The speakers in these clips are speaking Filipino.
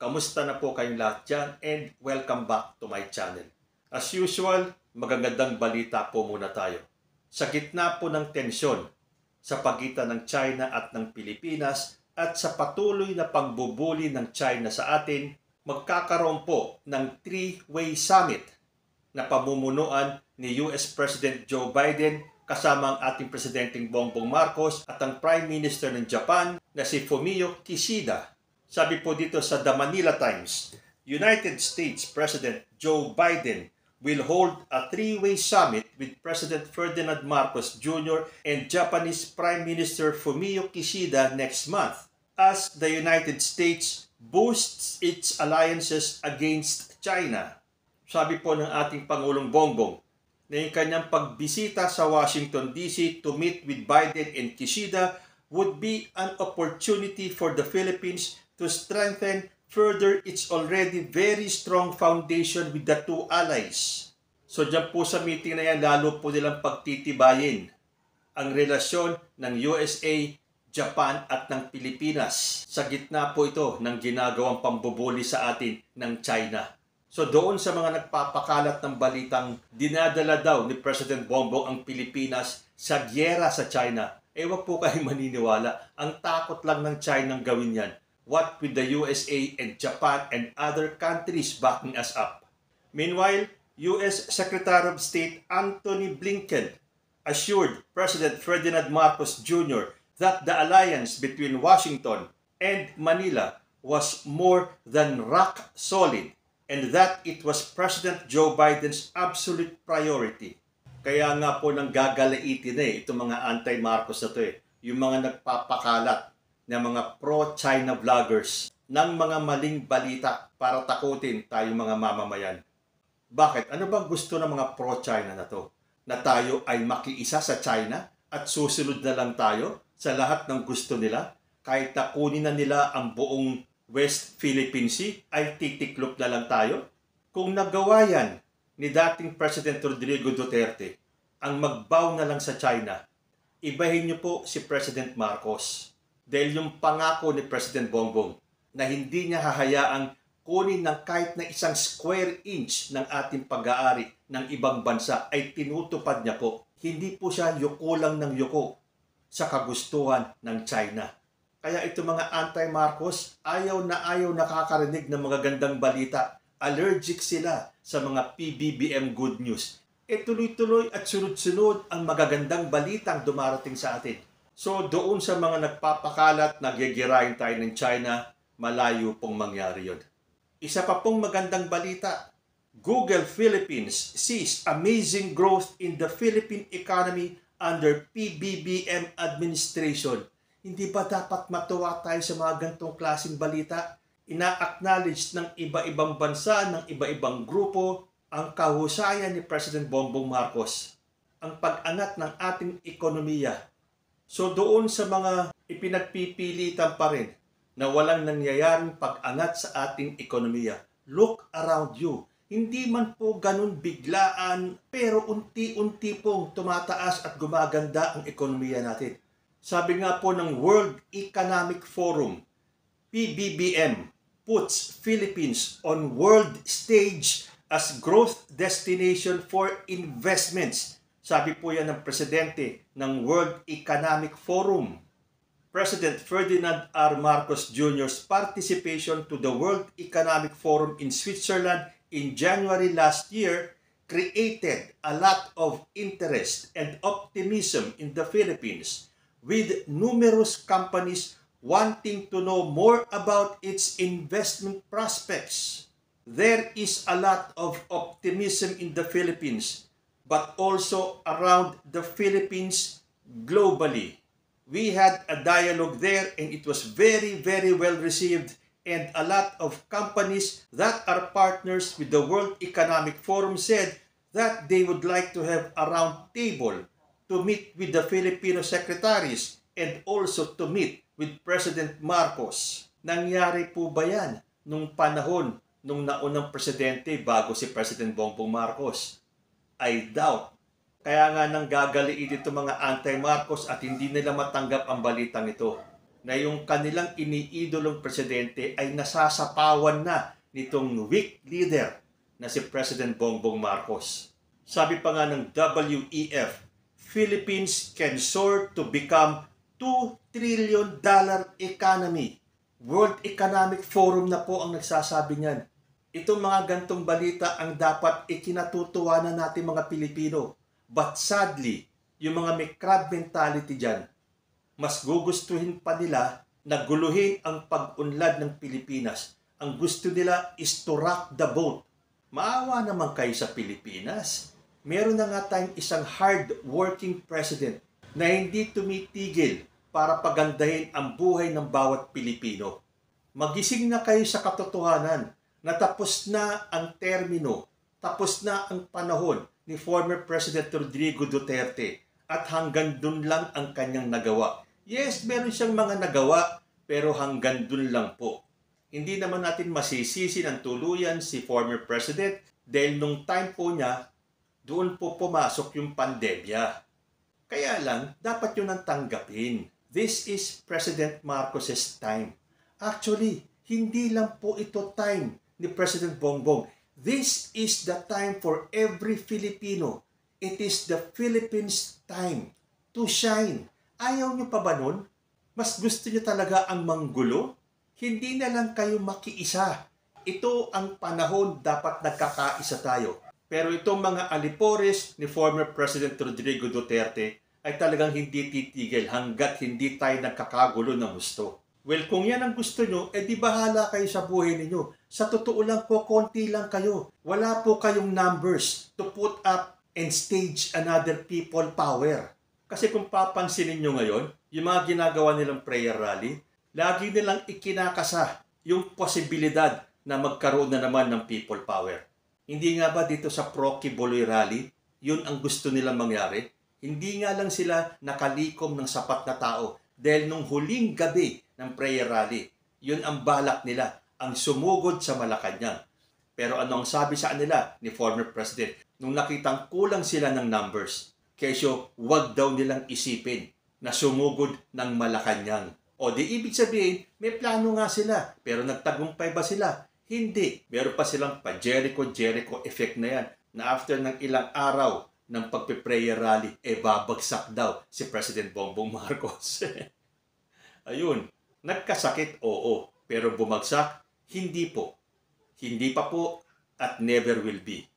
Kamusta na po kayong lahat dyan and welcome back to my channel. As usual, magagandang balita po muna tayo. Sa gitna po ng tensyon sa pagitan ng China at ng Pilipinas at sa patuloy na pagbubuli ng China sa atin, magkakaroon po ng three-way summit na pamumunuan ni US President Joe Biden kasama ang ating Presidenteng Bongbong Marcos at ang Prime Minister ng Japan na si Fumio Kishida. Sabi po dito sa The Manila Times, United States President Joe Biden will hold a three-way summit with President Ferdinand Marcos Jr. and Japanese Prime Minister Fumio Kishida next month as the United States boosts its alliances against China. Sabi po ng ating Pangulong Bongbong na yung kanyang pagbisita sa Washington DC to meet with Biden and Kishida would be an opportunity for the Philippines to strengthen further its already very strong foundation with the two allies. So dyan po sa meeting na yan, lalo po nilang pagtitibayin ang relasyon ng USA, Japan at ng Pilipinas. Sa gitna po ito ng ginagawang pambubuli sa atin ng China. So doon sa mga nagpapakalat ng balitang dinadala daw ni President Bongbong ang Pilipinas sa gyera sa China, wag po kayong maniniwala. Ang takot lang ng China gawin yan. What with the USA and Japan and other countries backing us up. Meanwhile, US Secretary of State Antony Blinken assured President Ferdinand Marcos Jr. that the alliance between Washington and Manila was more than rock solid and that it was President Joe Biden's absolute priority. Kaya nga po nang gagalaitin itong mga anti-Marcos na ito yung mga nagpapakalat ng mga pro-China vloggers ng mga maling balita para takutin tayong mga mamamayan. Bakit? Ano bang gusto ng mga pro-China na to? Na tayo ay makiisa sa China at susunod na lang tayo sa lahat ng gusto nila? Kahit takunin na nila ang buong West Philippine Sea, ay titiklop na lang tayo? Kung nagawa yan ni dating President Rodrigo Duterte, ang magbow na lang sa China, ibahin niyo po si President Marcos. Dahil yung pangako ni President Bongbong na hindi niya hahayaang kunin ng kahit na isang square inch ng ating pag-aari ng ibang bansa ay tinutupad niya po. Hindi po siya yuko lang ng yuko sa kagustuhan ng China. Kaya ito mga anti-Marcos, ayaw nakakarinig ng mga gandang balita. Allergic sila sa mga PBBM good news. Tuloy-tuloy at sunod-sunod ang magagandang balitang dumarating sa atin. So doon sa mga nagpapakalat na gigirahin tayo ng China, malayo pong mangyari yun. Isa pa pong magandang balita, Google Philippines sees amazing growth in the Philippine economy under PBBM administration. Hindi ba dapat matuwa tayo sa mga gantong klaseng balita? Ina-acknowledge ng iba-ibang bansa, ng iba-ibang grupo, ang kahusayan ni President Bongbong Marcos, ang pag-angat ng ating ekonomiya. So doon sa mga ipinagpipilitan pa rin na walang nangyayaring pag-angat sa ating ekonomiya, look around you. Hindi man po ganun biglaan, pero unti-unti pong tumataas at gumaganda ang ekonomiya natin. Sabi nga po ng World Economic Forum, PBBM puts Philippines on world stage as growth destination for investments. Sabi po yan ng presidente ng World Economic Forum. President Ferdinand R. Marcos Jr.'s participation to the World Economic Forum in Switzerland in January last year created a lot of interest and optimism in the Philippines, with numerous companies wanting to know more about its investment prospects. There is a lot of optimism in the Philippines, but also around the Philippines globally. We had a dialogue there and it was very, very well received, and a lot of companies that are partners with the World Economic Forum said that they would like to have a round table to meet with the Filipino secretaries and also to meet with President Marcos. Nangyari po ba yan nung panahon nung naunang presidente bago si President Bongbong Marcos? I doubt. Kaya nga nang gagaliit ito mga anti-Marcos at hindi nila matanggap ang balitang ito. na yung kanilang iniidolong presidente ay nasasapawan na nitong weak leader na si President Bongbong Marcos. Sabi pa nga ng WEF, Philippines can soar to become $2 trillion economy. World Economic Forum na po ang nagsasabi niyan. Itong mga gantong balita ang dapat ikinatutuwanan natin mga Pilipino. But sadly, yung mga may crab mentality dyan, mas gugustuhin pa nila na guluhin ang pag-unlad ng Pilipinas. Ang gusto nila is to rock the boat. Maawa naman kayo sa Pilipinas. Meron na nga tayong isang hard-working president na hindi tumitigil para pagandahin ang buhay ng bawat Pilipino. Magising na kayo sa katotohanan na tapos na ang termino, tapos na ang panahon ni former President Rodrigo Duterte at hanggang dun lang ang kanyang nagawa. Yes, meron siyang mga nagawa, pero hanggang dun lang po. Hindi naman natin masisisi ng tuluyan si former president dahil nung time po niya, doon po pumasok yung pandemya. Kaya lang, dapat yun ang tanggapin. This is President Marcos's time. Actually, hindi lang po ito time ni President Bongbong. This is the time for every Filipino. It is the Philippines' time to shine. Ayaw nyo pa ba nun? Mas gusto nyo talaga ang manggulo? Hindi na lang kayo makiisa. Ito ang panahon dapat nagkakaisa tayo. Pero itong mga alipores ni former President Rodrigo Duterte ay talagang hindi titigil hanggat hindi tayo nagkakagulo ng gusto. Well, kung yan ang gusto nyo, di bahala kayo sa buhay ninyo. Sa totoo lang po, konti lang kayo. Wala po kayong numbers to put up and stage another people power. Kasi kung papansinin nyo ngayon, yung mga ginagawa nilang prayer rally, lagi nilang ikinakasa yung posibilidad na magkaroon na naman ng people power. Hindi nga ba dito sa Pro-Kibuloy rally, yun ang gusto nilang mangyari? Hindi nga lang sila nakalikom ng sapat na tao dahil nung huling gabi ng prayer rally, yun ang balak nila, ang sumugod sa Malacanang. Pero ano ang sabi sa kanila ni former president nung nakitang kulang sila ng numbers? Kesyo, wag daw nilang isipin na sumugod ng Malacanang. O di ibig sabihin, may plano nga sila. Pero nagtagumpay ba sila? Hindi. Meron pa silang pa-Jericho effect na yan. Na after ng ilang araw ng pagpiprayer rally, babagsak daw si President Bongbong Marcos. Ayun. Nagkasakit, oo. Pero bumagsak, hindi po. Hindi pa po at never will be.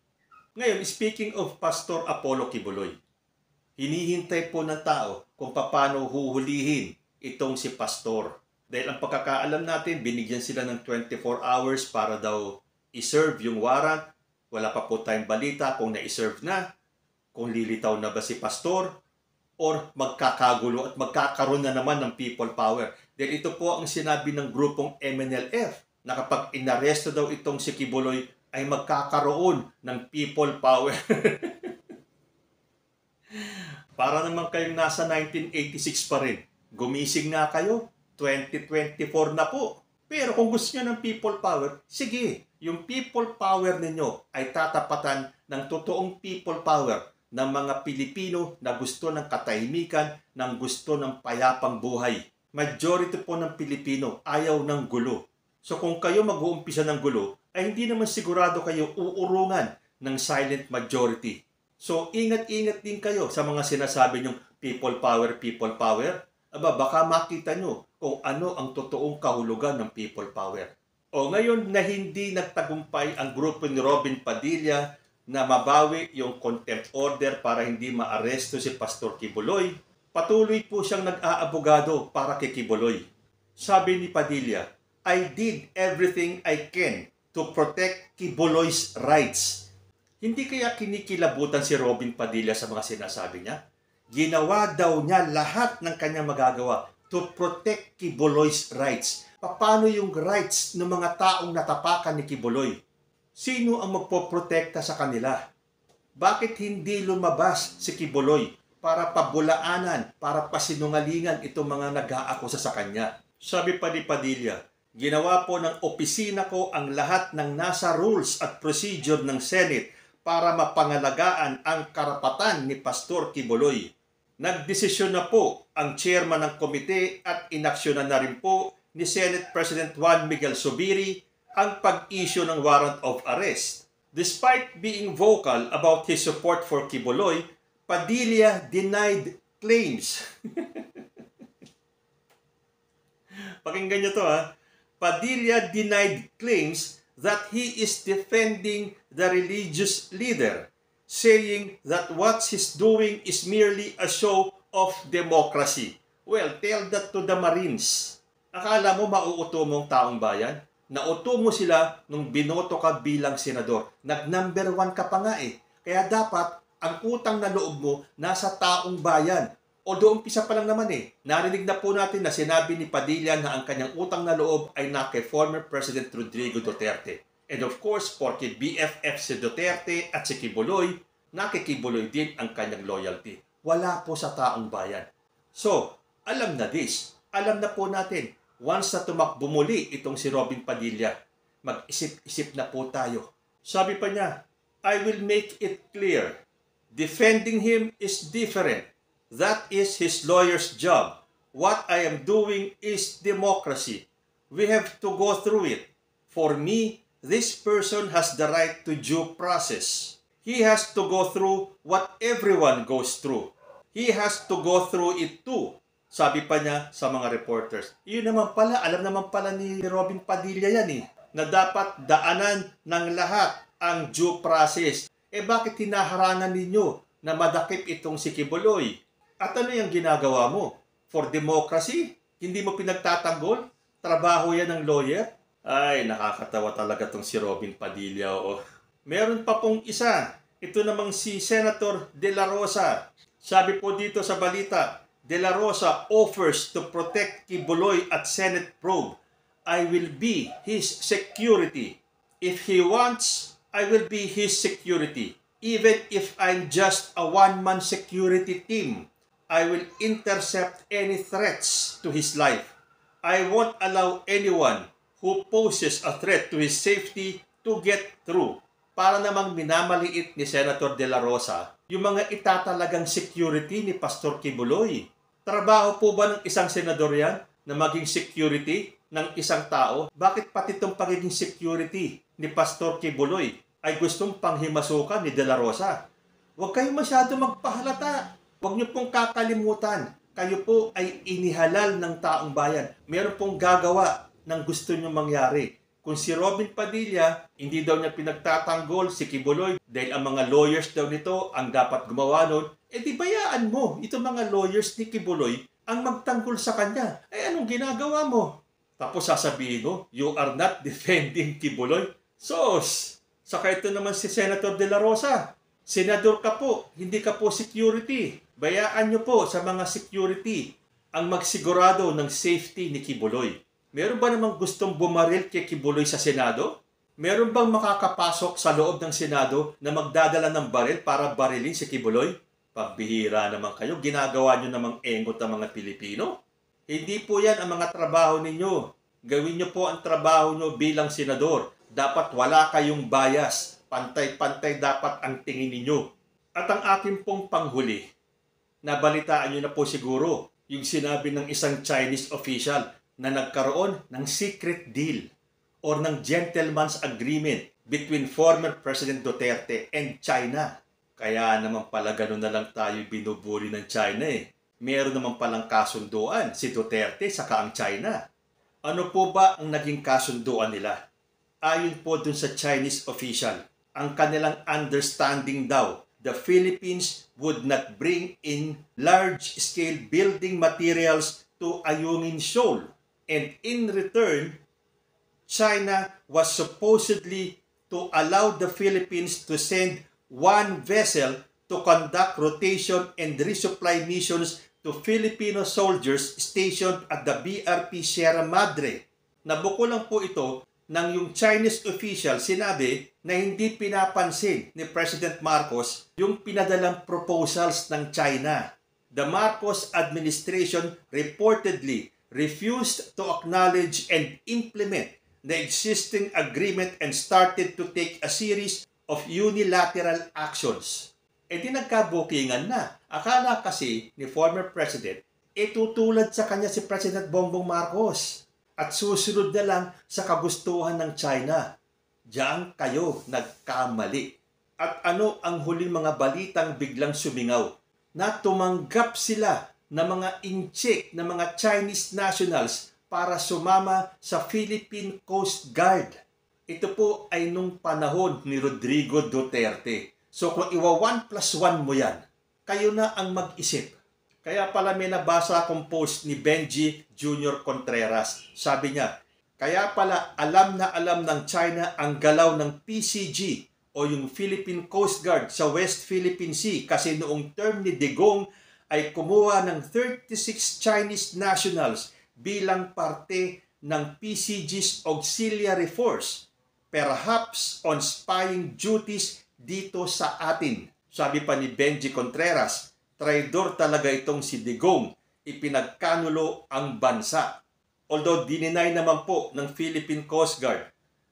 Ngayon, speaking of Pastor Apollo Kibuloy, hinihintay po ng tao kung paano huhulihin itong si Pastor. Dahil ang pagkakaalam natin, binigyan sila ng 24 hours para daw iserve yung warrant. Wala pa po tayong balita kung na-iserve na, kung lilitaw na ba si Pastor, or magkakagulo at magkakaroon na naman ng people power. Dahil ito po ang sinabi ng grupong MNLF na kapag inaresto daw itong si Kibuloy ay magkakaroon ng people power. Para naman kayong nasa 1986 pa rin. Gumising nga kayo, 2024 na po. Pero kung gusto nyo ng people power, sige, yung people power ninyo ay tatapatan ng totoong people power ng mga Pilipino na gusto ng katahimikan, ng gusto ng payapang buhay. Majority po ng Pilipino ayaw ng gulo. So kung kayo mag-uumpisa ng gulo, ay hindi naman sigurado kayo uurungan ng silent majority. So ingat-ingat din kayo sa mga sinasabi nyong people power, people power. Aba, baka makita nyo kung ano ang totoong kahulugan ng people power. O ngayon na hindi nagtagumpay ang grupo ni Robin Padilla na mabawi yung contempt order para hindi maaresto si Pastor Kibuloy, patuloy po siyang nag-aabogado para kay Kibuloy. Sabi ni Padilla, I did everything I can to protect Kibuloy's rights. Hindi kaya kinikilabutan si Robin Padilla sa mga sinasabi niya? Ginawa daw niya lahat ng kanyang magagawa to protect Kibuloy's rights. Paano yung rights ng mga taong natapakan ni Kibuloy? Sino ang magpoprotekta sa kanila? Bakit hindi lumabas si Kibuloy para pabulaanan, para pasinungalingan itong mga nag-aakusa sa kanya? Sabi pa ni Padilla, ginawa po ng opisina ko ang lahat ng nasa rules at procedure ng Senate para mapangalagaan ang karapatan ni Pastor Kibuloy. Nagdesisyon na po ang chairman ng komite at inaksyonan na rin po ni Senate President Juan Miguel Zubiri ang pag-issue ng warrant of arrest. Despite being vocal about his support for Quiboloy, Padilla denied claims. Pakinggan nyo to ha. Padilla denied claims that he is defending the religious leader, saying that what he's doing is merely a show of democracy. Well, tell that to the Marines. Akala mo mauuto mong taong bayan? Nauto mo sila nung binoto ka bilang senador. Nag-number 1 ka pa nga eh. Kaya dapat ang utang na loob mo nasa taong bayan. O doon umpisa pa lang naman eh. Narinig na po natin na sinabi ni Padilla na ang kanyang utang na loob ay na kay former President Rodrigo Duterte. And of course, porque BFF si Duterte at si Quiboloy, nakikibuloy din ang kanyang loyalty. Wala po sa taong bayan. So, alam na this. Alam na po natin. Once na tumakbo muli itong si Robin Padilla, mag-isip-isip na po tayo. Sabi pa niya, I will make it clear. Defending him is different. That is his lawyer's job. What I am doing is democracy. We have to go through it. For me, this person has the right to due process. He has to go through what everyone goes through. He has to go through it too. Sabi pa niya sa mga reporters. Yun naman pala, alam naman pala ni Robin Padilla yan eh, na dapat daanan ng lahat ang due process. Eh bakit hinaharangan ninyo na madakip itong si Quiboloy? At ano yung ginagawa mo? For democracy? Hindi mo pinagtatanggol? Trabaho yan ng lawyer? Ay, nakakatawa talaga tong si Robin Padilla. Oh. Meron pa pong isa. Ito namang si Senator De La Rosa. Sabi po dito sa balita, De La Rosa offers to protect Quiboloy at Senate probe. I will be his security. If he wants, I will be his security. Even if I'm just a one-man security team, I will intercept any threats to his life. I won't allow anyone who poses a threat to his safety to get through. Para namang minamaliit ni Senator De La Rosa yung mga itatalagang security ni Pastor Quiboloy. Trabaho po ba ng isang senador yan na maging security ng isang tao? Bakit pati itong pagiging security ni Pastor Quiboloy ay gustong panghimasukan ni De La Rosa? Huwag kayo masyado magpahalata. Huwag niyo pong kakalimutan. Kayo po ay inihalal ng taong bayan. Meron pong gagawa ng gusto niyo mangyari. Kung si Robin Padilla, hindi daw niya pinagtatanggol si Quiboloy dahil ang mga lawyers daw nito ang dapat gumawa nun, eh di bayaan mo itong mga lawyers ni Quiboloy ang magtanggol sa kanya. Eh anong ginagawa mo? Tapos sasabihin mo, you are not defending Quiboloy? Sos! Saka ito naman si Senator De La Rosa. Senador ka po, hindi ka po security. Bayaan nyo po sa mga security ang magsigurado ng safety ni Quiboloy. Meron ba namang gustong bumaril kay Quiboloy sa Senado? Meron bang makakapasok sa loob ng Senado na magdadala ng baril para barilin si Quiboloy? Pagbihira naman kayo, ginagawa nyo namang engot ang mga Pilipino. Hindi po yan ang mga trabaho ninyo. Gawin nyo po ang trabaho nyo bilang senador. Dapat wala kayong bias. Pantay-pantay dapat ang tingin ninyo. At ang aking pong panghuli, nabalitaan nyo na po siguro yung sinabi ng isang Chinese official na nagkaroon ng secret deal or ng gentleman's agreement between former President Duterte and China. Kaya naman pala ganun na lang tayo binubuli ng China eh. Meron naman palang kasunduan si Duterte saka ang China. Ano po ba ang naging kasunduan nila? Ayon po dun sa Chinese official, ang kanilang understanding daw, the Philippines would not bring in large-scale building materials to Ayungin Shoal. And in return, China was supposedly to allow the Philippines to send one vessel to conduct rotation and resupply missions to Filipino soldiers stationed at the BRP Sierra Madre. Nabuko lang po ito nang yung Chinese official sinabi na hindi pinapansin ni President Marcos yung pinadalang proposals ng China. The Marcos administration reportedly refused to acknowledge and implement the existing agreement and started to take a series of unilateral actions. di nagkabukingan na. Akala kasi ni former President, tutulad sa kanya si President Bongbong Marcos at susunod na lang sa kagustuhan ng China. Diyan kayo nagkamali. At ano ang huling mga balitang biglang sumingaw? Na tumanggap sila ng mga incheck na mga Chinese nationals para sumama sa Philippine Coast Guard. Ito po ay nung panahon ni Rodrigo Duterte. So kung iwa 1+1 mo yan, kayo na ang mag-isip. Kaya pala may nabasa akong post ni Benji Jr. Contreras. Sabi niya, kaya pala alam na alam ng China ang galaw ng PCG o yung Philippine Coast Guard sa West Philippine Sea kasi noong term ni Digong ay kumuha ng 36 Chinese nationals bilang parte ng PCG's auxiliary force, perhaps on spying duties dito sa atin. Sabi pa ni Benji Contreras, traidor talaga itong si Digong, ipinagkanulo ang bansa. Although dininay naman po ng Philippine Coast Guard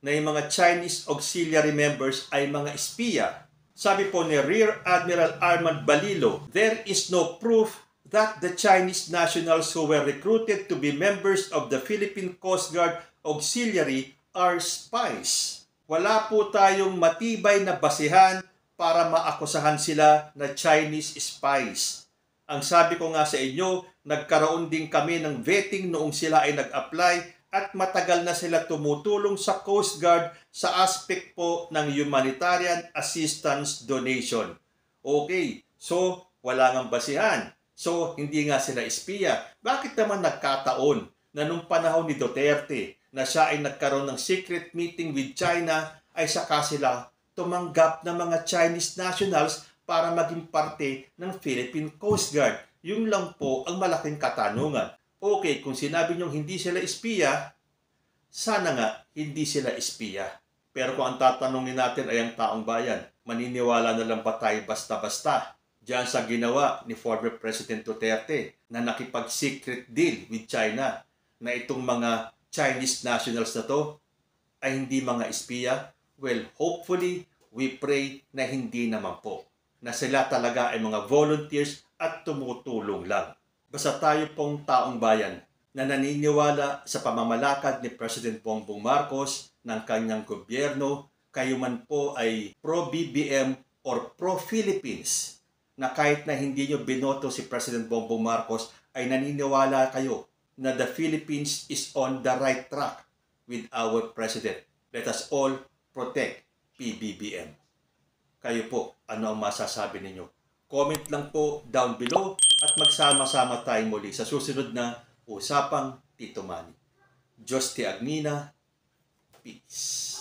na yung mga Chinese auxiliary members ay mga espiya. Sabi po ni Rear Admiral Armand Balilo, there is no proof that the Chinese nationals who were recruited to be members of the Philippine Coast Guard Auxiliary are spies. Wala po tayong matibay na basihan para maakusahan sila na Chinese spies. Ang sabi ko nga sa inyo, nagkaroon din kami ng vetting noong sila ay nag-apply at matagal na sila tumutulong sa Coast Guard sa aspect po ng humanitarian assistance donation. Okay, so wala ngang basihan. So hindi nga sila espiya. Bakit naman nagkataon na nung panahon ni Duterte na siya ay nagkaroon ng secret meeting with China ay saka sila tumanggap ng mga Chinese nationals para maging parte ng Philippine Coast Guard? Yun lang po ang malaking katanungan. Okay, kung sinabi niyong hindi sila espiya, sana nga hindi sila espiya. Pero kung ang tatanungin natin ay ang taong bayan, maniniwala na lang ba tayo basta-basta diyan sa ginawa ni former President Duterte na nakipag-secret deal with China na itong mga Chinese nationals na to ay hindi mga espiya? Well, hopefully, we pray na hindi naman po. Na sila talaga ay mga volunteers at tumutulong lang. Basta tayo pong taong bayan na naniniwala sa pamamalakad ni President Bongbong Marcos ng kanyang gobyerno, kayo man po ay pro-BBM or pro-Philippines, na kahit na hindi nyo binoto si President Bongbong Marcos, ay naniniwala kayo na the Philippines is on the right track with our President. Let us all protect PBBM. Kayo po, ano ang masasabi ninyo? Comment lang po down below at magsama-sama tayong muli sa susunod na Usapang Tito Manny. Diyos ti Agnina. Peace.